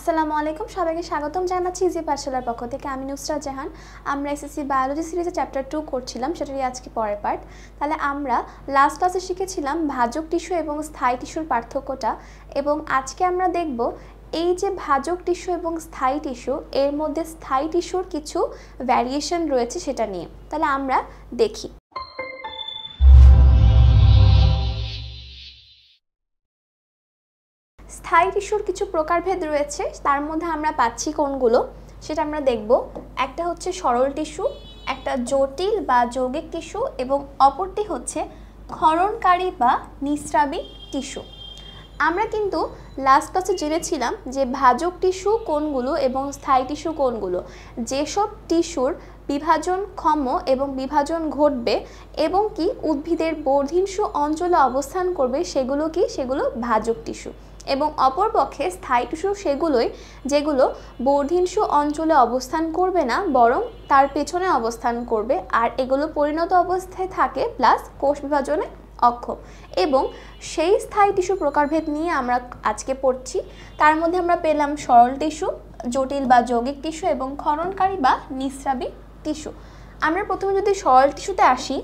আসসালামু আলাইকুম, সবাইকে স্বাগতম জানাচ্ছি ইজি পাঠশালার পক্ষ থেকে। আমি নুসরাত জাহান। আমরা এসএসসি বায়োলজি সিরিজে চ্যাপ্টার 2 করছিলাম, সেটারই আজকে পরের পার্ট। তাহলে আমরা লাস্ট ক্লাসে শিখেছিলাম ভাজক টিস্যু এবং স্থায়ী টিস্যুর পার্থক্যটা, এবং আজকে আমরা দেখব এই যে ভাজক টিস্যু এবং স্থায়ী টিস্যু, এর মধ্যে স্থায়ী টিস্যুর কিছু ভ্যারিয়েশন রয়েছে সেটা নিয়ে। তাহলে আমরা দেখি। স্থায়ী টিস্যুর কিছু প্রকারভেদ রয়েছে, তার মধ্যে আমরা পাচ্ছি কোনগুলো সেটা আমরা দেখব। একটা হচ্ছে সরল টিস্যু, একটা জটিল বা যৌগিক টিস্যু, এবং অপরটি হচ্ছে ক্ষরণকারী বা নিঃস্রাবী টিস্যু। আমরা কিন্তু লাস্ট ক্লাসে জেনেছিলাম যে ভাজক টিস্যু কোনগুলো এবং স্থায়ী টিস্যু কোনগুলো। যেসব টিস্যুর বিভাজনক্ষম এবং বিভাজন ঘটবে এবং কি উদ্ভিদের বর্ধিষ্ণু অঞ্চলে অবস্থান করবে সেগুলো ভাজক টিস্যু, এবং অপরপক্ষে স্থায়ী টিস্যু সেগুলোই যেগুলো বর্ধিষ্ণু অঞ্চলে অবস্থান করবে না, বরং তার পেছনে অবস্থান করবে, আর এগুলো পরিণত অবস্থায় থাকে প্লাস কোষ বিভাজনে অক্ষম। এবং সেই স্থায়ী টিস্যু প্রকারভেদ নিয়ে আমরা আজকে পড়ছি। তার মধ্যে আমরা পেলাম সরল টিস্যু, জটিল বা যৌগিক টিস্যু এবং ক্ষরণকারী বা নিঃস্রাবী টিস্যু। আমরা প্রথমে যদি সরল টিস্যুতে আসি,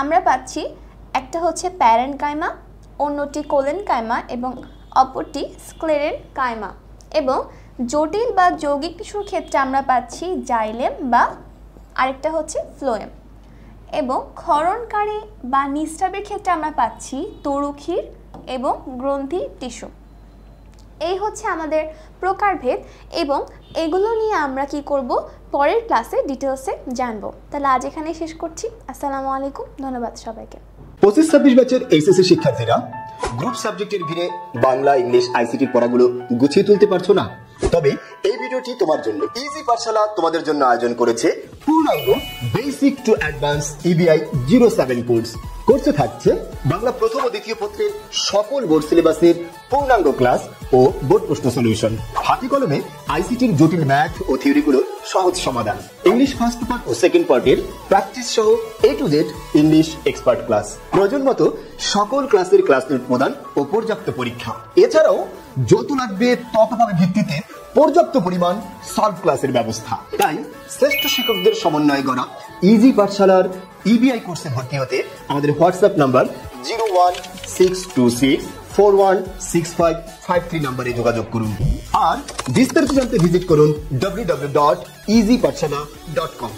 আমরা পাচ্ছি একটা হচ্ছে প্যারেনকাইমা, অন্যটি কোলেনকাইমা এবং অপরটি স্ক্লেরেনকাইমা। এবং জটিল বা যৌগিক টিস্যুর ক্ষেত্রে আমরা পাচ্ছি জাইলেম বা আরেকটা হচ্ছে ফ্লোয়েম। এবং ক্ষরণকারী বা নিঃস্রাবের ক্ষেত্রে আমরা পাচ্ছি তরুক্ষীর এবং গ্রন্থি টিস্যু। এই হচ্ছে আমাদের প্রকারভেদ, এবং এগুলো নিয়ে আমরা কি করব পরের ক্লাসে ডিটেলসে জানবো। তাহলে আজ এখানেই শেষ করছি। আসসালামু আলাইকুম, ধন্যবাদ সবাইকে। 25-26 ব্যাচের এইচএসসি শিক্ষার্থীরা গ্রুপ সাবজেক্টের ভিড়ে বাংলা, ইংলিশ, আইসিটির পড়াগুলো গুছিয়ে তুলতে পারছো না? তবে এই ভিডিওটি তোমার জন্য। ইজি পাঠশালা তোমাদের জন্য আয়োজন করেছে পূর্ণাঙ্গ বেসিক টু অ্যাডভান্স ইবিআই 07 কোর্সে থাকছে বাংলা প্রথম ও দ্বিতীয় পত্রের সকল বোর্ড সিলেবাসের পূর্ণাঙ্গ ক্লাস ও বোর্ড প্রশ্ন সলিউশন, হাতে কলমে আইসিটির জটিল ম্যাথ ও থিওরিগুলোর সহজ সমাধান, ইংলিশ ফার্স্ট পার্ট ও সেকেন্ড পার্টের প্র্যাকটিস সহ A to Z English expert class, প্রয়োজন মতো সকল ক্লাসের ক্লাস নোট প্রদান ও পর্যাপ্ত পরীক্ষা। এছাড়াও যত লাগবে তত ভিত্তিতে পর্যাপ্ত পরিমাণ সলভ ক্লাসের ব্যবস্থা। তাই শ্রেষ্ঠ শিক্ষকদের সমন্বয়ে গড়া ইজি পাঠশালার ইবিআই কোর্সে ভর্তি হতে আমাদের হোয়াটসঅ্যাপ নাম্বার 01626416553 নম্বরে যোগাযোগ করুন। আর বিস্তারিত জানতে ভিজিট করুন www.easypathshala.com।